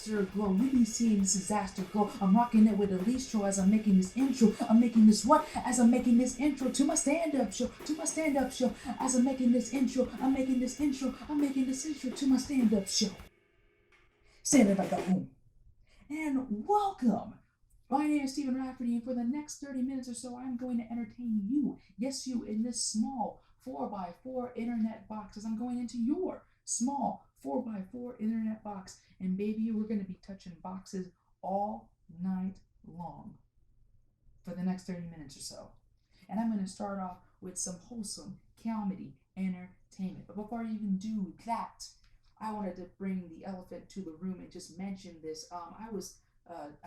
afterglow. You be seeing this disaster glow. I'm rocking it with a Listro as I'm making this intro. I'm making this what? As I'm making this intro to my stand-up show. To my stand-up show. As I'm making this intro. I'm making this intro. I'm making this intro to my stand-up show. Stand up, I got boom. And welcome. My name is Stephen Rafferty, and for the next 30 minutes or so, I'm going to entertain you. Yes, you, in this small 4x4 internet box, as I'm going into your small 4x4 internet box. And baby, we're going to be touching boxes all night long for the next 30 minutes or so. And I'm going to start off with some wholesome comedy entertainment. But before I even do that, I wanted to bring the elephant to the room and just mention this. I was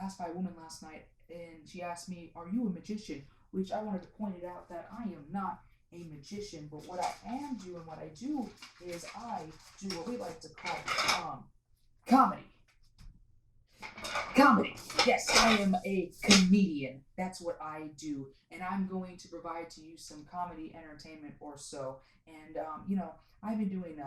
asked by a woman last night, and she asked me, "Are you a magician?" Which I wanted to point it out that I am not a magician, but what I am doing, what I do is I do what we like to call comedy. Comedy. Yes, I am a comedian. That's what I do, and I'm going to provide to you some comedy entertainment or so. And I've been doing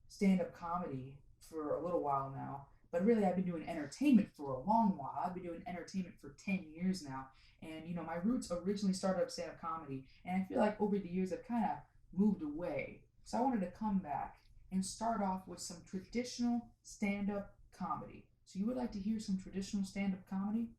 stand-up comedy for a little while now. But really, I've been doing entertainment for a long while. I've been doing entertainment for 10 years now. And, my roots originally started up stand-up comedy. And I feel like over the years, I've kind of moved away. So I wanted to come back and start off with some traditional stand-up comedy. So you would like to hear some traditional stand-up comedy?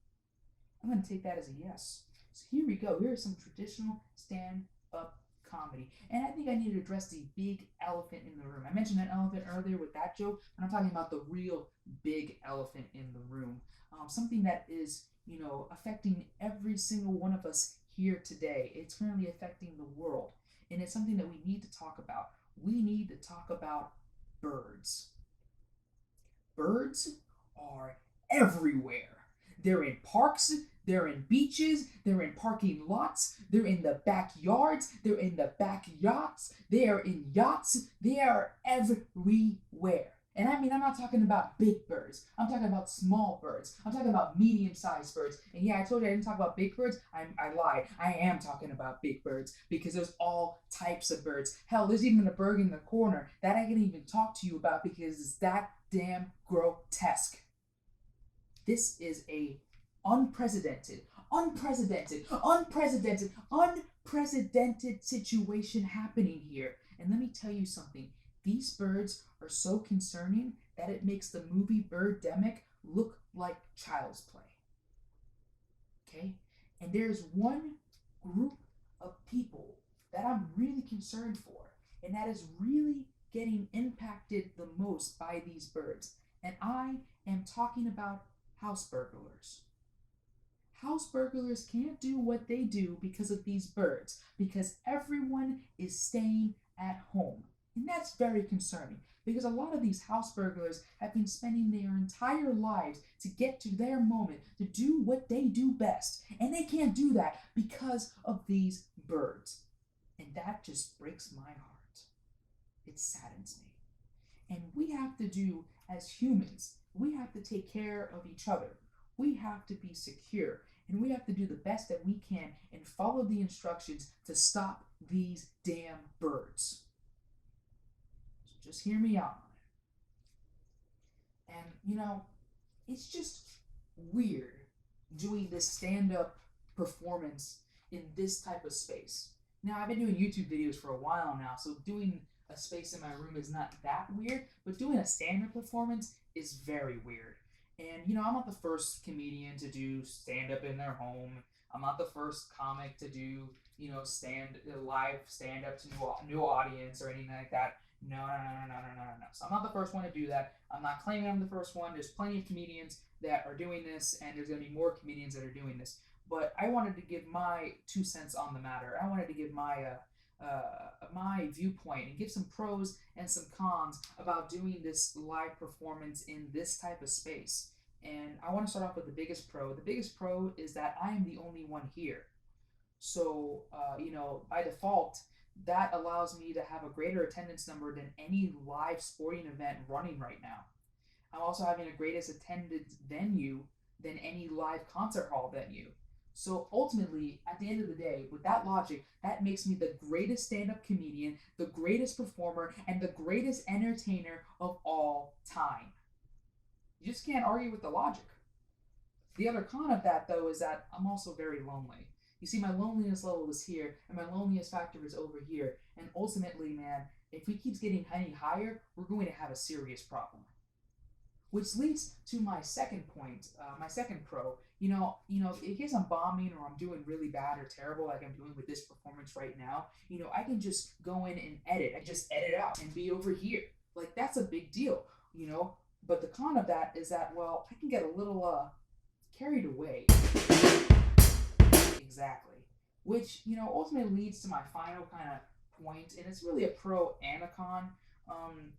I'm going to take that as a yes. So here we go. Here's some traditional stand-up comedy. And I think I need to address the big elephant in the room. I mentioned that elephant earlier with that joke, and I'm talking about the real big elephant in the room. Something that is, affecting every single one of us here today. It's currently affecting the world, and it's something that we need to talk about. We need to talk about birds. Birds are everywhere. They're in parks, they're in beaches, they're in parking lots, they're in the backyards, they're in the back yachts, they are in yachts, they are everywhere. And I mean, I'm not talking about big birds. I'm talking about small birds. I'm talking about medium-sized birds. And yeah, I told you I didn't talk about big birds. I lied. I am talking about big birds because there's all types of birds. Hell, there's even a bird in the corner that I can even talk to you about because it's that damn grotesque. This is a unprecedented situation happening here. And let me tell you something. These birds are so concerning that it makes the movie Birdemic look like child's play. Okay? And there's one group of people that I'm really concerned for, and that is really getting impacted the most by these birds. And I am talking about house burglars. House burglars can't do what they do because of these birds, because everyone is staying at home. And that's very concerning because a lot of these house burglars have been spending their entire lives to get to their moment, to do what they do best. And they can't do that because of these birds. And that just breaks my heart. It saddens me. And we have to do, as humans, we have to take care of each other. We have to be secure. And we have to do the best that we can and follow the instructions to stop these damn birds. So just hear me out on it. And, it's just weird doing this stand-up performance in this type of space. Now, I've been doing YouTube videos for a while now, so doing a space in my room is not that weird, but doing a stand-up performance is very weird. And, I'm not the first comedian to do stand-up in their home. I'm not the first comic to do, live stand-up to new audience or anything like that. No. So I'm not the first one to do that. I'm not claiming I'm the first one. There's plenty of comedians that are doing this, and there's going to be more comedians that are doing this. But I wanted to give my 2 cents on the matter. I wanted to give my viewpoint and give some pros and some cons about doing this live performance in this type of space. And I want to start off with the biggest pro. The biggest pro is that I am the only one here. So, by default, that allows me to have a greater attendance number than any live sporting event running right now. I'm also having a greatest attendance venue than any live concert hall venue. So ultimately, at the end of the day, with that logic, that makes me the greatest stand-up comedian, the greatest performer, and the greatest entertainer of all time. You just can't argue with the logic. The other con of that, though, is that I'm also very lonely. You see, my loneliness level is here, and my loneliness factor is over here. And ultimately, man, if we keep getting any higher, we're going to have a serious problem. Which leads to my second point, my second pro. In case I'm bombing or I'm doing really bad or terrible, like I'm doing with this performance right now, I can just go in and edit. I just edit out and be over here. Like that's a big deal, you know. But the con of that is that, well, I can get a little carried away. Exactly. Which ultimately leads to my final kind of point, and it's really a pro and a con. Um,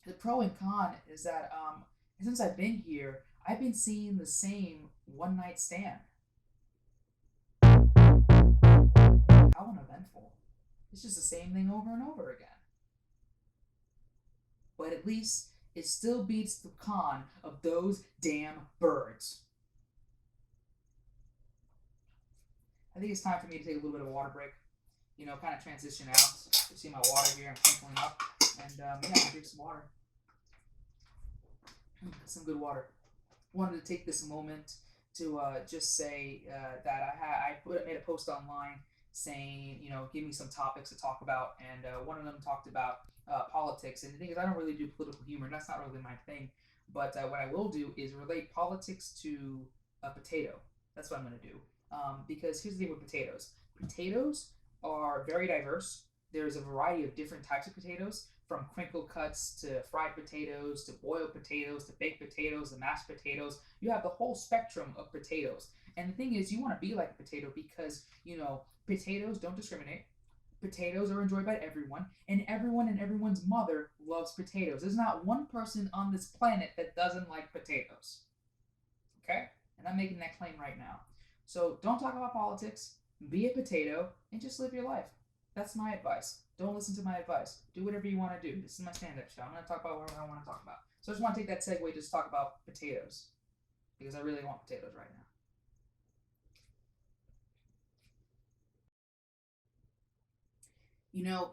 the pro and con is that since I've been here, I've been seeing the same one night stand. How uneventful. It's just the same thing over and over again. But at least it still beats the con of those damn birds. I think it's time for me to take a little bit of a water break. Kind of transition out. You see my water here, I'm sprinkling up. And yeah, drink some water. Some good water. Wanted to take this moment to just say that I made a post online saying, give me some topics to talk about, and one of them talked about politics. And the thing is, I don't really do political humor. That's not really my thing. But what I will do is relate politics to a potato. That's what I'm going to do. Because here's the thing with potatoes. Potatoes are very diverse. There's a variety of different types of potatoes, from crinkle cuts to fried potatoes to boiled potatoes to baked potatoes to mashed potatoes. You have the whole spectrum of potatoes. And the thing is, you want to be like a potato because, potatoes don't discriminate. Potatoes are enjoyed by everyone, and everyone's mother loves potatoes. There's not one person on this planet that doesn't like potatoes. Okay? And I'm making that claim right now. So don't talk about politics, be a potato, and just live your life. That's my advice. Don't listen to my advice. Do whatever you want to do. This is my stand-up show. I'm going to talk about whatever I want to talk about. So I just want to take that segue to just talk about potatoes, because I really want potatoes right now.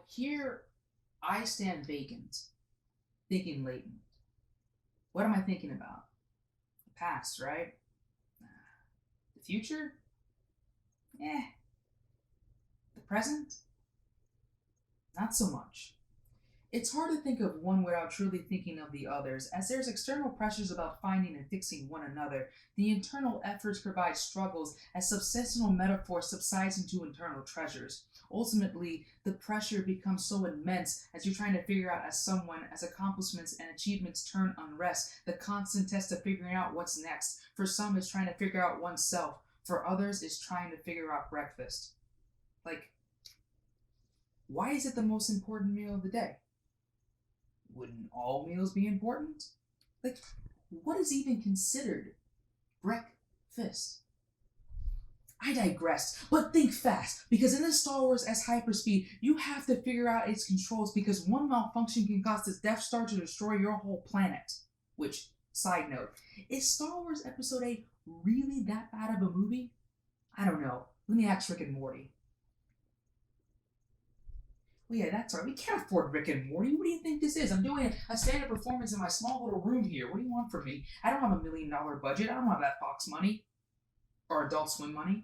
Here I stand vacant, thinking latent. What am I thinking about? The past, right? The future? Eh. The present? Not so much. It's hard to think of one without truly thinking of the others, as there's external pressures about finding and fixing one another. The internal efforts provide struggles as subsistent metaphor subsides into internal treasures. Ultimately, the pressure becomes so immense as you're trying to figure out as someone, as accomplishments and achievements turn unrest, the constant test of figuring out what's next. For some, it's trying to figure out oneself. For others, it's trying to figure out breakfast. Like, why is it the most important meal of the day? Wouldn't all meals be important? Like, what is even considered breakfast? I digress, but think fast, because in this Star Wars S hyperspeed, you have to figure out its controls because one malfunction can cause the Death Star to destroy your whole planet. Which, side note, is Star Wars Episode 8 really that bad of a movie? I don't know. Let me ask Rick and Morty. Well, yeah, that's right. We can't afford Rick and Morty. What do you think this is? I'm doing a stand-up performance in my small little room here. What do you want from me? I don't have $1 million budget. I don't have that Fox money or Adult Swim money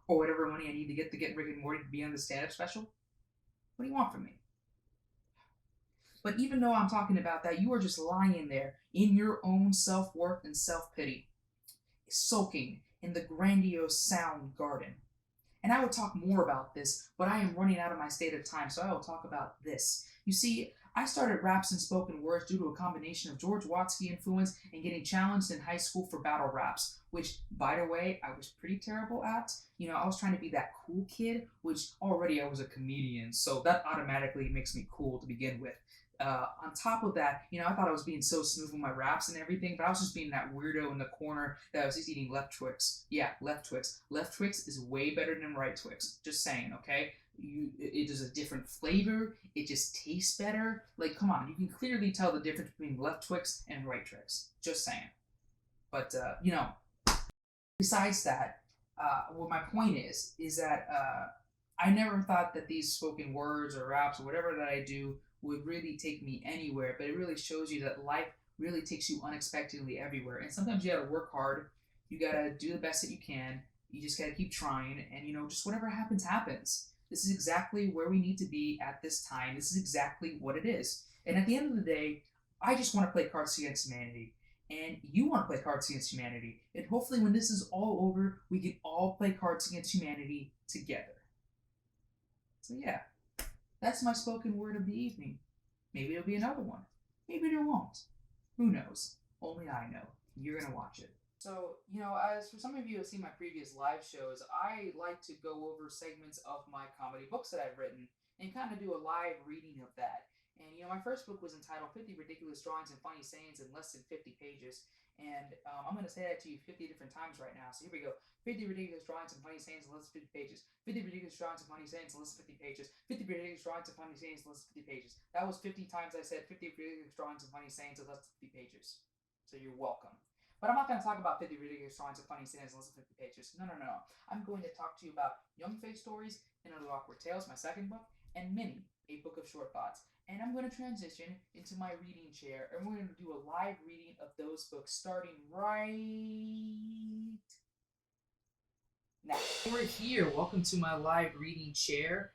or whatever money I need to get Rick and Morty to be on the stand-up special. What do you want from me? But even though I'm talking about that, you are just lying there in your own self-worth and self-pity, soaking in the grandiose sound garden. And I would talk more about this, but I am running out of my stated time, so I will talk about this. You see, I started raps and spoken words due to a combination of George Watsky influence and getting challenged in high school for battle raps, which, by the way, I was pretty terrible at. I was trying to be that cool kid, which already I was a comedian, so that automatically makes me cool to begin with. On top of that, I thought I was being so smooth with my raps and everything, but I was just being that weirdo in the corner that was just eating left Twix. Yeah, left Twix. Left Twix is way better than right Twix. Just saying, okay? It is a different flavor. It just tastes better. Like, come on, you can clearly tell the difference between left Twix and right Twix. Just saying. But besides that, what my point is that I never thought that these spoken words or raps or whatever that I do would really take me anywhere, but it really shows you that life really takes you unexpectedly everywhere. And sometimes you gotta work hard. You gotta do the best that you can. You just gotta keep trying, and just whatever happens, happens. This is exactly where we need to be at this time. This is exactly what it is. And at the end of the day, I just want to play Cards Against Humanity. And you want to play Cards Against Humanity. And hopefully, when this is all over, we can all play Cards Against Humanity together. So, yeah, that's my spoken word of the evening. Maybe there'll be another one. Maybe there won't. Who knows? Only I know. You're going to watch it. So, as for some of you who have seen my previous live shows, I like to go over segments of my comedy books that I've written and kind of do a live reading of that. And, my first book was entitled 50 Ridiculous Drawings and Funny Sayings in Less Than 50 Pages. And I'm going to say that to you 50 different times right now. So here we go. 50 ridiculous drawings and funny sayings in less than 50 pages. 50 ridiculous drawings and funny sayings in less than 50 pages. 50 ridiculous drawings and funny sayings in less than 50 pages. That was 50 times I said 50 ridiculous drawings and funny sayings in less than 50 pages. So you're welcome. But I'm not going to talk about 50 ridiculous drawings and funny sayings in less than 50 pages. No. I'm going to talk to you about Young Face Stories and Other Awkward Tales, my second book, and Mini, a book of short thoughts. And I'm going to transition into my reading chair, and we're going to do a live reading of those books starting right now. We're here. Welcome to my live reading chair.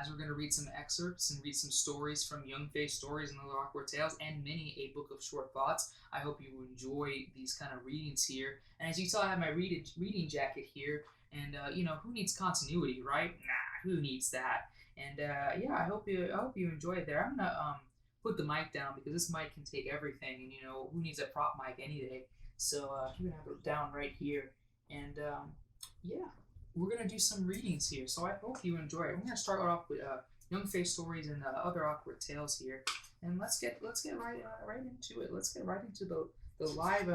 As we're going to read some excerpts and read some stories from Young Face Stories and Other Awkward Tales and Mini, a book of short thoughts. I hope you enjoy these kind of readings here. And as you saw, I have my reading jacket here. And, who needs continuity, right? Nah, who needs that? And, I hope you enjoy it there. I'm going to put the mic down because this mic can take everything. And, who needs a prop mic any day? So you're going to have it down right here. And, we're going to do some readings here, so I hope you enjoy it. We're going to start off with Young Face Stories and Other Awkward Tales here, and let's get right into it. Let's get right into the live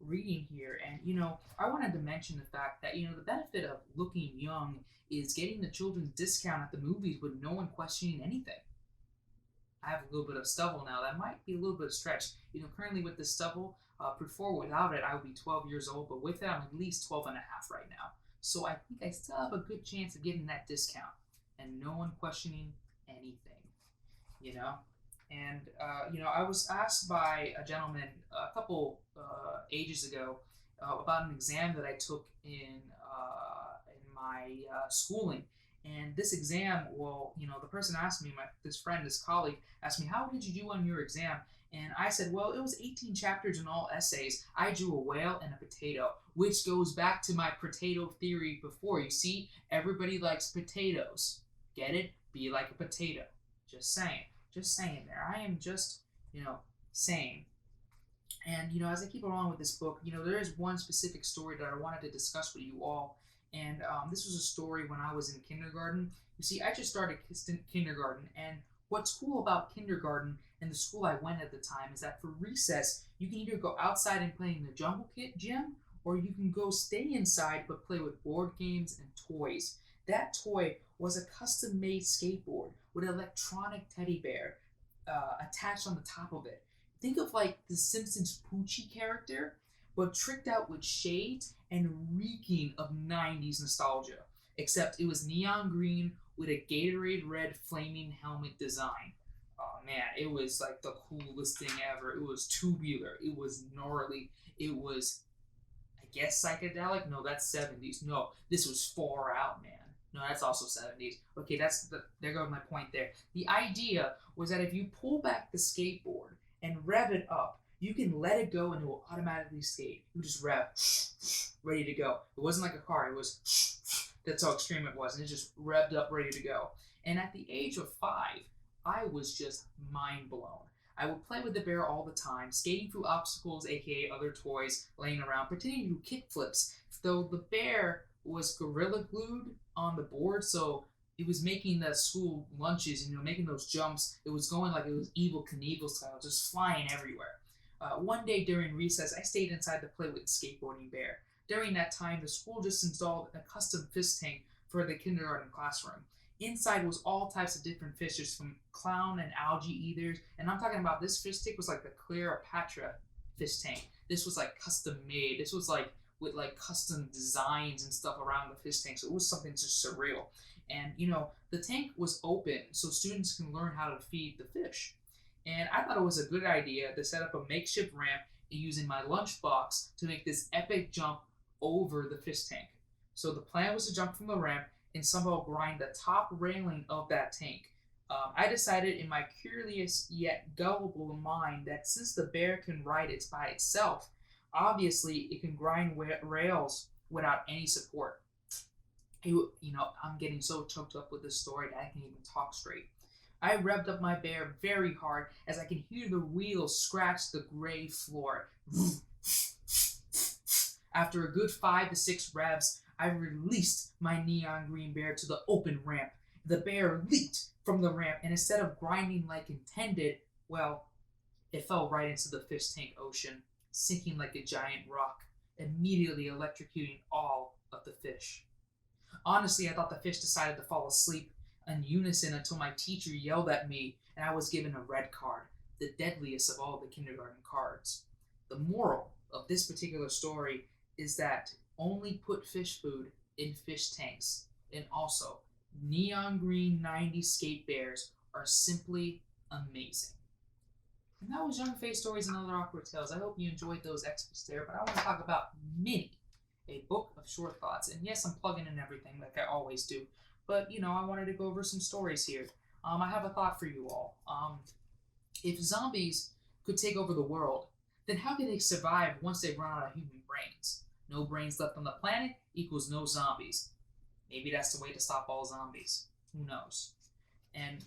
reading here. And I wanted to mention the fact that the benefit of looking young is getting the children's discount at the movies with no one questioning anything. I have a little bit of stubble now. That might be a little bit of stretch. Currently with the stubble, before without it, I would be 12 years old, but with it, I'm at least 12 and a half right now. So I think I still have a good chance of getting that discount and no one questioning anything, And, I was asked by a gentleman a couple ages ago about an exam that I took in my schooling. And this exam, the person asked me, this colleague asked me, how did you do on your exam? And I said, well, it was 18 chapters in all essays. I drew a whale and a potato, which goes back to my potato theory before. You see, everybody likes potatoes. Get it? Be like a potato. Just saying. Just saying there. I am just, saying. And, as I keep along with this book, there is one specific story that I wanted to discuss with you all. And this was a story when I was in kindergarten. You see, I just started kindergarten, and what's cool about kindergarten and the school I went at the time is that for recess, you can either go outside and play in the jungle gym, or you can go stay inside but play with board games and toys. That toy was a custom-made skateboard with an electronic teddy bear attached on the top of it. Think of like the Simpsons Poochie character, but tricked out with shades and reeking of 90s nostalgia. Except it was neon green with a Gatorade red flaming helmet design. Oh man, it was like the coolest thing ever. It was tubular. It was gnarly. It was, I guess, psychedelic. No, that's 70s. No, this was far out, man. No, that's also 70s. Okay, there goes my point there. The idea was that if you pull back the skateboard and rev it up, you can let it go and it will automatically skate. You just rev, ready to go. It wasn't like a car. It was, that's how extreme it was. And it just revved up, ready to go. And at the age of 5, I was just mind blown. I would play with the bear all the time, skating through obstacles, aka other toys laying around, pretending to do kick flips, though the bear was gorilla glued on the board, so it was making the school lunches and making those jumps. It was going like it was Evel Knievel style, just flying everywhere. One day during recess, I stayed inside to play with the skateboarding bear. During that time, the school just installed a custom fish tank for the kindergarten classroom. Inside was all types of different fishes, from clown and algae eaters. And I'm talking about this fish tank was like the Cleopatra fish tank. This was like custom made. This was like with like custom designs and stuff around the fish tank. So it was something just surreal. And the tank was open so students can learn how to feed the fish. And I thought it was a good idea to set up a makeshift ramp using my lunchbox to make this epic jump over the fish tank. So the plan was to jump from the ramp and somehow grind the top railing of that tank. I decided in my curious yet gullible mind that since the bear can ride it by itself, obviously it can grind rails without any support. I'm getting so choked up with this story that I can't even talk straight. I revved up my bear very hard as I can hear the wheels scratch the gray floor. After a good 5 to 6 revs, I released my neon green bear to the open ramp. The bear leaped from the ramp, and instead of grinding like intended, well, it fell right into the fish tank ocean, sinking like a giant rock, immediately electrocuting all of the fish. Honestly, I thought the fish decided to fall asleep in unison until my teacher yelled at me and I was given a red card, the deadliest of all the kindergarten cards. The moral of this particular story is that only put fish food in fish tanks. And also, neon green 90s skate bears are simply amazing. And that was Young Face Stories and Other Awkward Tales. I hope you enjoyed those extras there, but I want to talk about Mini, a book of short thoughts. And yes, I'm plugging in everything like I always do. But, I wanted to go over some stories here. I have a thought for you all. If zombies could take over the world, then how can they survive once they run out of human brains? No brains left on the planet equals no zombies. Maybe that's the way to stop all zombies. Who knows? And,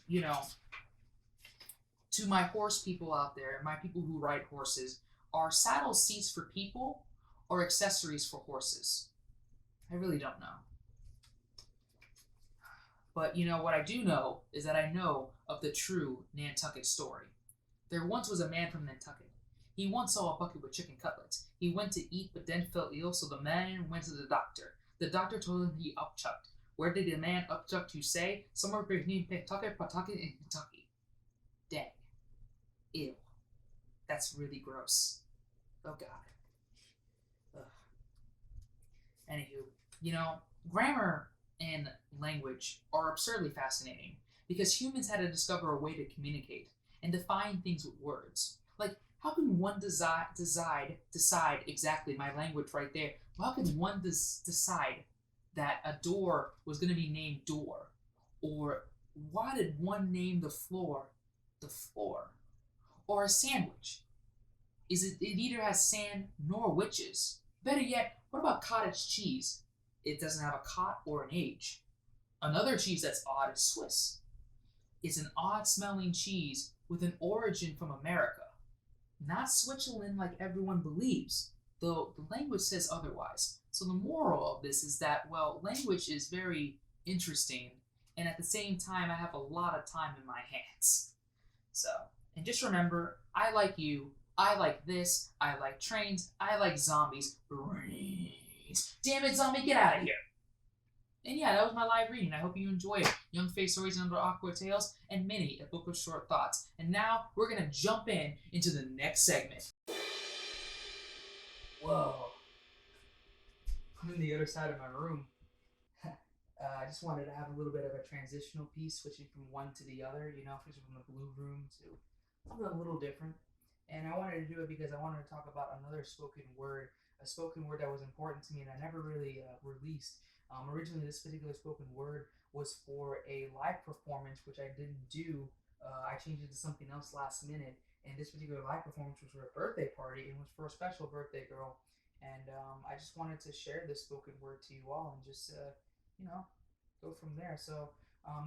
to my horse people out there, my people who ride horses, are saddle seats for people or accessories for horses? I really don't know. But what I do know is that I know of the true Nantucket story. There once was a man from Nantucket. He once saw a bucket with chicken cutlets. He went to eat but then felt ill, so the man went to the doctor. The doctor told him he upchucked. Where did the man upchuck to say? Somewhere between Pawtucket, Pawtucket, and Kentucky. Dang. Ew. That's really gross. Oh, God. Ugh. Anywho, grammar and language are absurdly fascinating because humans had to discover a way to communicate and define things with words. Like, how can one decide exactly my language right there? How can one decide that a door was going to be named door? Or why did one name the floor the floor? Or a sandwich? It either has sand nor witches. Better yet, what about cottage cheese? It doesn't have a cot or an age. Another cheese that's odd is Swiss. It's an odd smelling cheese with an origin from America. Not Switzerland like everyone believes, though the language says otherwise. So the moral of this is that, language is very interesting, and at the same time, I have a lot of time in my hands. So, and just remember, I like you, I like this, I like trains, I like zombies. Brains. Damn it, zombie, get out of here! And yeah, that was my live reading. I hope you enjoyed it. Young Face Stories and Other Awkward Tales, and Mini, a book of short thoughts. And now we're gonna jump into the next segment. Whoa. I'm in the other side of my room. I just wanted to have a little bit of a transitional piece, switching from one to the other, switching from the blue room to something a little different. And I wanted to do it because I wanted to talk about another spoken word, a spoken word that was important to me and I never really released. Originally, this particular spoken word was for a live performance, which I didn't do. I changed it to something else last minute. And this particular live performance was for a birthday party and was for a special birthday girl. And I just wanted to share this spoken word to you all and just, go from there. So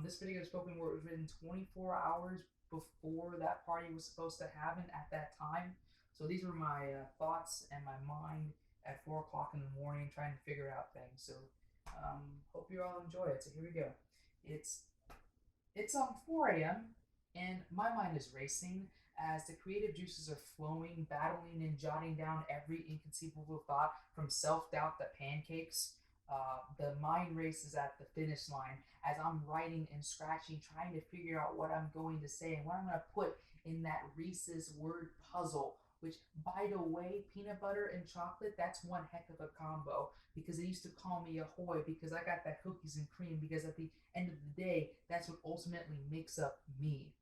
this particular spoken word was written 24 hours before that party was supposed to happen at that time. So these were my thoughts and my mind at 4 o'clock in the morning trying to figure out things. So hope you all enjoy it. So here we go. It's 4 a.m. and my mind is racing as the creative juices are flowing, battling and jotting down every inconceivable thought from self-doubt to pancakes. The mind races at the finish line as I'm writing and scratching, trying to figure out what I'm going to say and what I'm going to put in that Reese's word puzzle. Which, by the way, peanut butter and chocolate, that's one heck of a combo because they used to call me Ahoy because I got that cookies and cream because at the end of the day, that's what ultimately makes up me.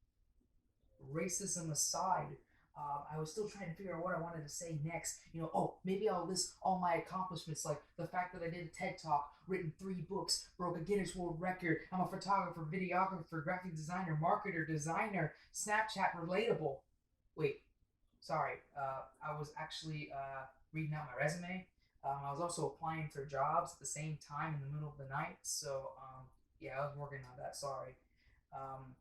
racism aside, I was still trying to figure out what I wanted to say next. Maybe I'll list all my accomplishments, like the fact that I did a TED Talk, written 3 books, broke a Guinness World Record. I'm a photographer, videographer, graphic designer, marketer, designer, Snapchat relatable. Wait, sorry. I was actually reading out my resume. I was also applying for jobs at the same time in the middle of the night. So, yeah, I was working on that. Sorry. Um,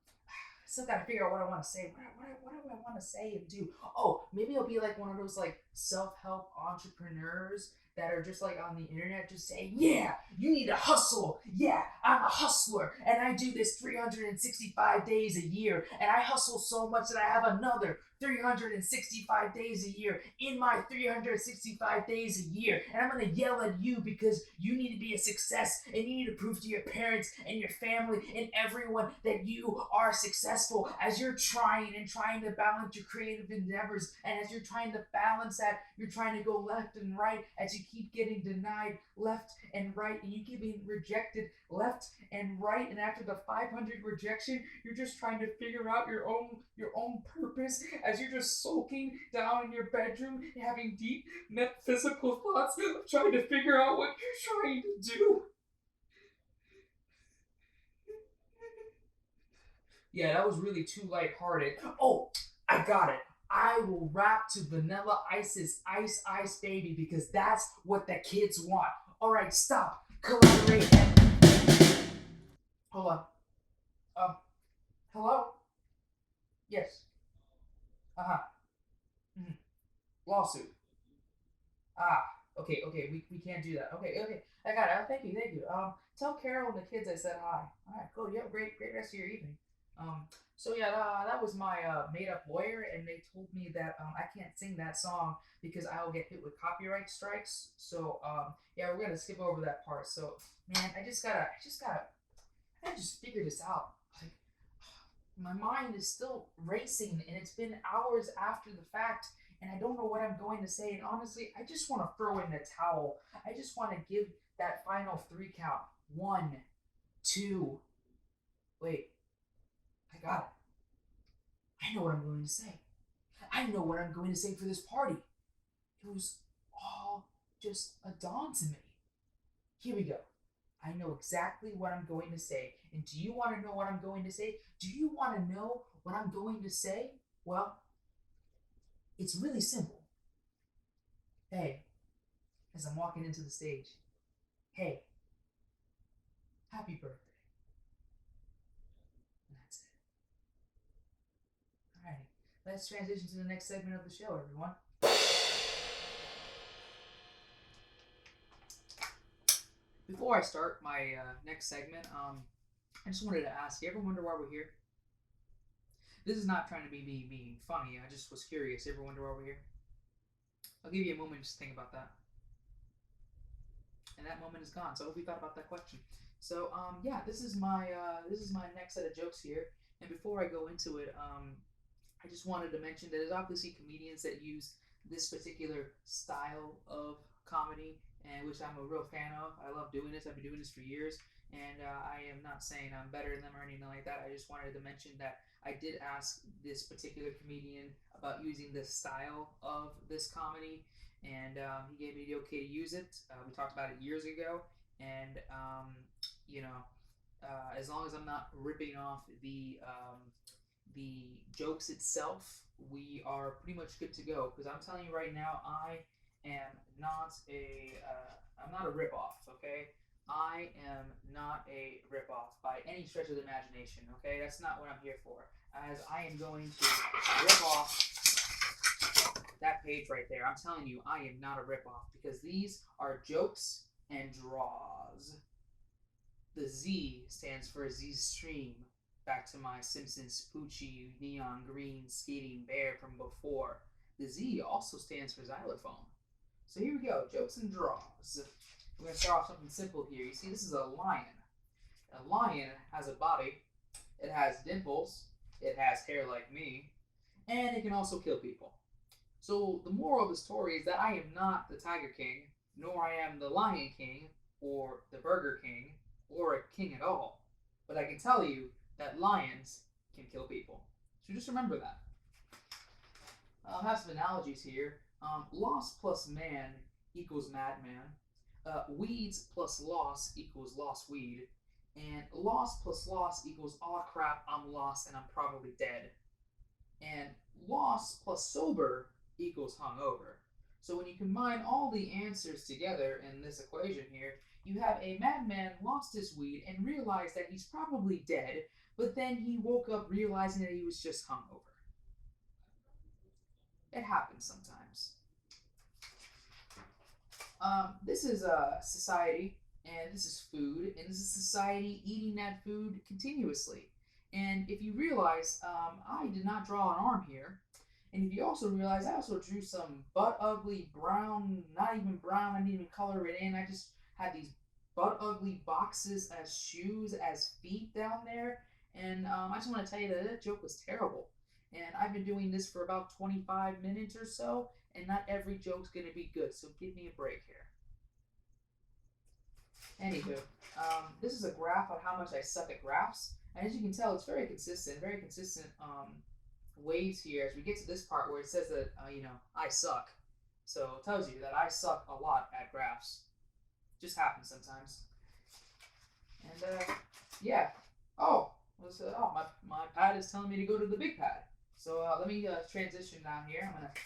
Still got to figure out what I want to say. What do I want to say and do? Oh, maybe I'll be like one of those like self-help entrepreneurs that are just like on the internet just saying, yeah, you need to hustle. Yeah, I'm a hustler and I do this 365 days a year and I hustle so much that I have another 365 days a year in my 365 days a year. And I'm going to yell at you because you need to be a success and you need to prove to your parents and your family and everyone that you are successful as you're trying to balance your creative endeavors. And as you're trying to balance that, you're trying to go left and right as you keep getting denied left and right and you keep being rejected left and right. And after the 500 rejection, you're just trying to figure out your own purpose as you're just sulking down in your bedroom, having deep metaphysical thoughts of trying to figure out what you're trying to do. Yeah, that was really too lighthearted. Oh, I got it. I will rap to Vanilla Ice's Ice Ice Baby because that's what the kids want. All right, stop. Collaborate. Hold on. Um, Hello? Yes. Uh huh. Mm-hmm. Lawsuit. Ah, okay. We can't do that. Okay. I got it. Thank you. Tell Carol and the kids I said hi. All right, cool. You have a great rest of your evening. Um, so yeah, that was my made up lawyer, and they told me that I can't sing that song because I'll get hit with copyright strikes. So yeah, we're gonna skip over that part. So man, I just figured this out. Like my mind is still racing and it's been hours after the fact and I don't know what I'm going to say. And honestly, I just want to throw in the towel. I just want to give that final 3 count. One, two, wait, I got it. I know what I'm going to say. I know what I'm going to say for this party. It was all just a dawn to me. Here we go. I know exactly what I'm going to say. And do you want to know what I'm going to say? Do you want to know what I'm going to say? Well, it's really simple. Hey, as I'm walking into the stage, hey, happy birthday. And that's it. Alrighty, let's transition to the next segment of the show, everyone. Before I start my next segment, I just wanted to ask you ever wonder why we're here? This is not trying to be me being funny. I just was curious. You ever wonder why we're here? I'll give you a moment just to think about that. And that moment is gone. So I hope you thought about that question. So yeah, this is my next set of jokes here. And before I go into it, I just wanted to mention that there's obviously comedians that use this particular style of comedy, and which I'm a real fan of. I love doing this. I've been doing this for years, and I am not saying I'm better than them or anything like that. I just wanted to mention that I did ask this particular comedian about using this style of this comedy, and he gave me the okay to use it. We talked about it years ago, and you know, as long as I'm not ripping off the jokes itself, we are pretty much good to go. Because I'm telling you right now, am not a I'm not a ripoff. Okay, I am not a ripoff by any stretch of the imagination. Okay, that's not what I'm here for. As I am going to rip off that page right there. I'm telling you, I am not a ripoff because these are jokes and draws. The Z stands for Z Stream. Back to my Simpsons Poochie neon green skating bear from before. The Z also stands for xylophone. So here we go, jokes and draws. We're gonna start off something simple here. You see, this is a lion. A lion has a body. It has dimples. It has hair like me, and it can also kill people. So the moral of the story is that I am not the Tiger King, nor I am the Lion King, or the Burger King, or a king at all. But I can tell you that lions can kill people. So just remember that. I have some analogies here. Loss plus man equals madman. Weeds plus loss equals lost weed. And loss plus loss equals, oh crap, I'm lost and I'm probably dead. And loss plus sober equals hungover. So when you combine all the answers together in this equation here, you have a madman lost his weed and realized that he's probably dead, but then he woke up realizing that he was just hungover. It happens sometimes. This is society, and this is food, and this is society eating that food continuously. And if you realize, I did not draw an arm here, and if you also realize, I also drew some butt ugly brown, not even brown, I didn't even color it in. I just had these butt ugly boxes as shoes, as feet down there. And I just want to tell you that that joke was terrible. And I've been doing this for about 25 minutes or so, and not every joke's going to be good, so give me a break here. Anywho, this is a graph on how much I suck at graphs. And as you can tell, it's very consistent waves here as we get to this part where it says that, I suck. So it tells you that I suck a lot at graphs. Just happens sometimes. And, yeah. My pad is telling me to go to the big pad. So let me transition down here. I'm going to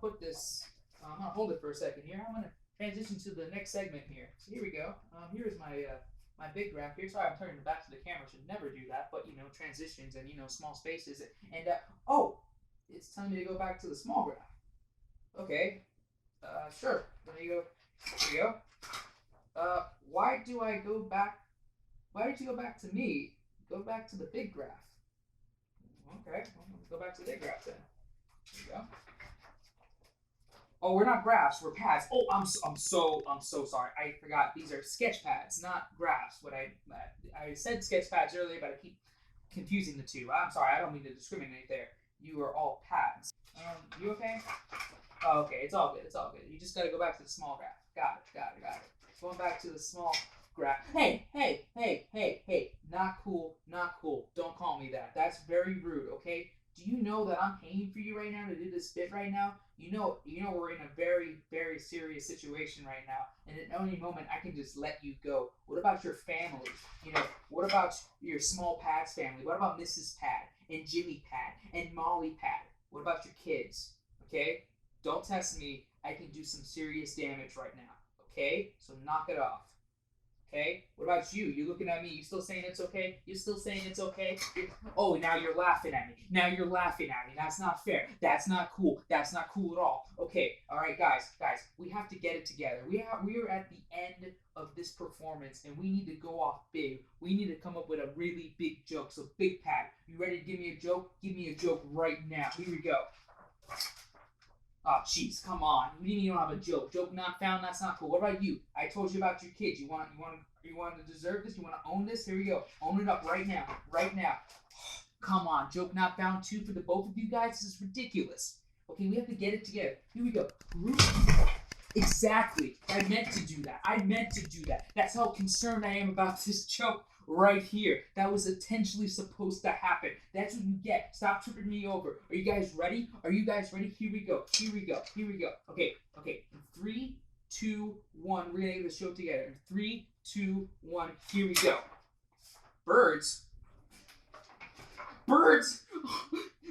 put this, I'm going to hold it for a second here. I'm going to transition to the next segment here. So here we go. Here's my big graph here. Sorry, I'm turning back to the camera. Should never do that, but transitions and small spaces. And it's telling me to go back to the small graph. Okay, sure. There you go. Here we go. Why did you go back to me? Go back to the big graph. Okay, well, let's go back to the big graph then. There you go. Oh, we're not graphs, we're pads. Oh, I'm so sorry. I forgot these are sketch pads, not graphs. I said sketch pads earlier, but I keep confusing the two. I'm sorry, I don't mean to discriminate there. You are all pads. You okay? Oh, okay, it's all good. You just gotta go back to the small graph. Got it. Going back to the small graph. Hey. Not cool. Don't call me that. That's very rude, okay? Do you know that I'm paying for you right now to do this bit right now? You know we're in a very, very serious situation right now, and at any moment I can just let you go. What about your family? What about your small Pads family? What about Mrs. Pad and Jimmy Pad and Molly Pad? What about your kids? Okay? Don't test me. I can do some serious damage right now. Okay? So knock it off. Okay? What about you? You looking at me? You still saying it's okay? You still saying it's okay? Oh, now you're laughing at me. That's not fair. That's not cool. That's not cool at all. Okay. All right, guys. We have to get it together. We are at the end of this performance, and we need to go off big. We need to come up with a really big joke. So, Big Pat, you ready to give me a joke? Give me a joke right now. Here we go. Oh, jeez, come on. You don't have a joke. Joke not found, that's not cool. What about you? I told you about your kids. You want to deserve this? You want to own this? Here we go. Own it up right now. Come on. Joke not found 2 for the both of you guys? This is ridiculous. Okay, we have to get it together. Here we go. Exactly. I meant to do that. That's how concerned I am about this joke. Right here. That was intentionally supposed to happen. That's what you get. Stop tripping me over. Are you guys ready? Here we go. Okay. In 3, 2, 1. We're going to get the show together. In 3, 2, 1. Here we go. Birds?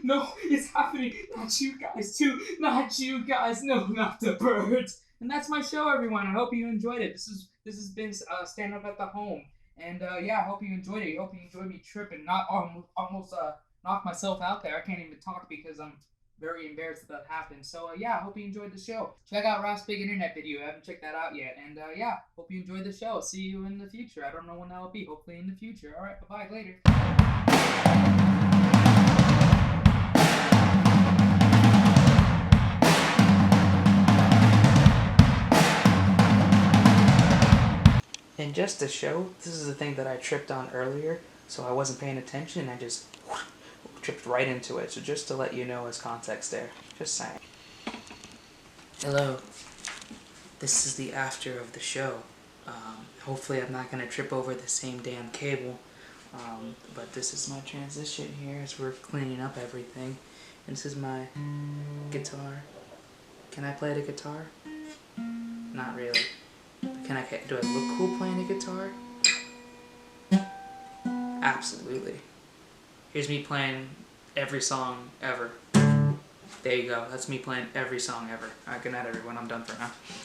No, it's happening. Not you guys, too. Not you guys. No, not the birds. And that's my show, everyone. I hope you enjoyed it. This has been Stand-Up at the Home. And I hope you enjoyed it. I hope you enjoyed me tripping, not almost knock myself out there. I can't even talk because I'm very embarrassed that happened. So I hope you enjoyed the show. Check out Raf's big internet video. I haven't checked that out yet. And hope you enjoyed the show. See you in the future. I don't know when that'll be. Hopefully in the future. All right, bye later. And just to show, this is the thing that I tripped on earlier, so I wasn't paying attention and I just tripped right into it. So just to let you know as context there, just saying. Hello, this is the after of the show. Hopefully I'm not going to trip over the same damn cable. But this is my transition here as we're cleaning up everything. And this is my guitar. Can I play the guitar? Not really. Do I look cool playing the guitar? Absolutely. Here's me playing every song ever. There you go. That's me playing every song ever. Alright, good night everyone. I'm done for now.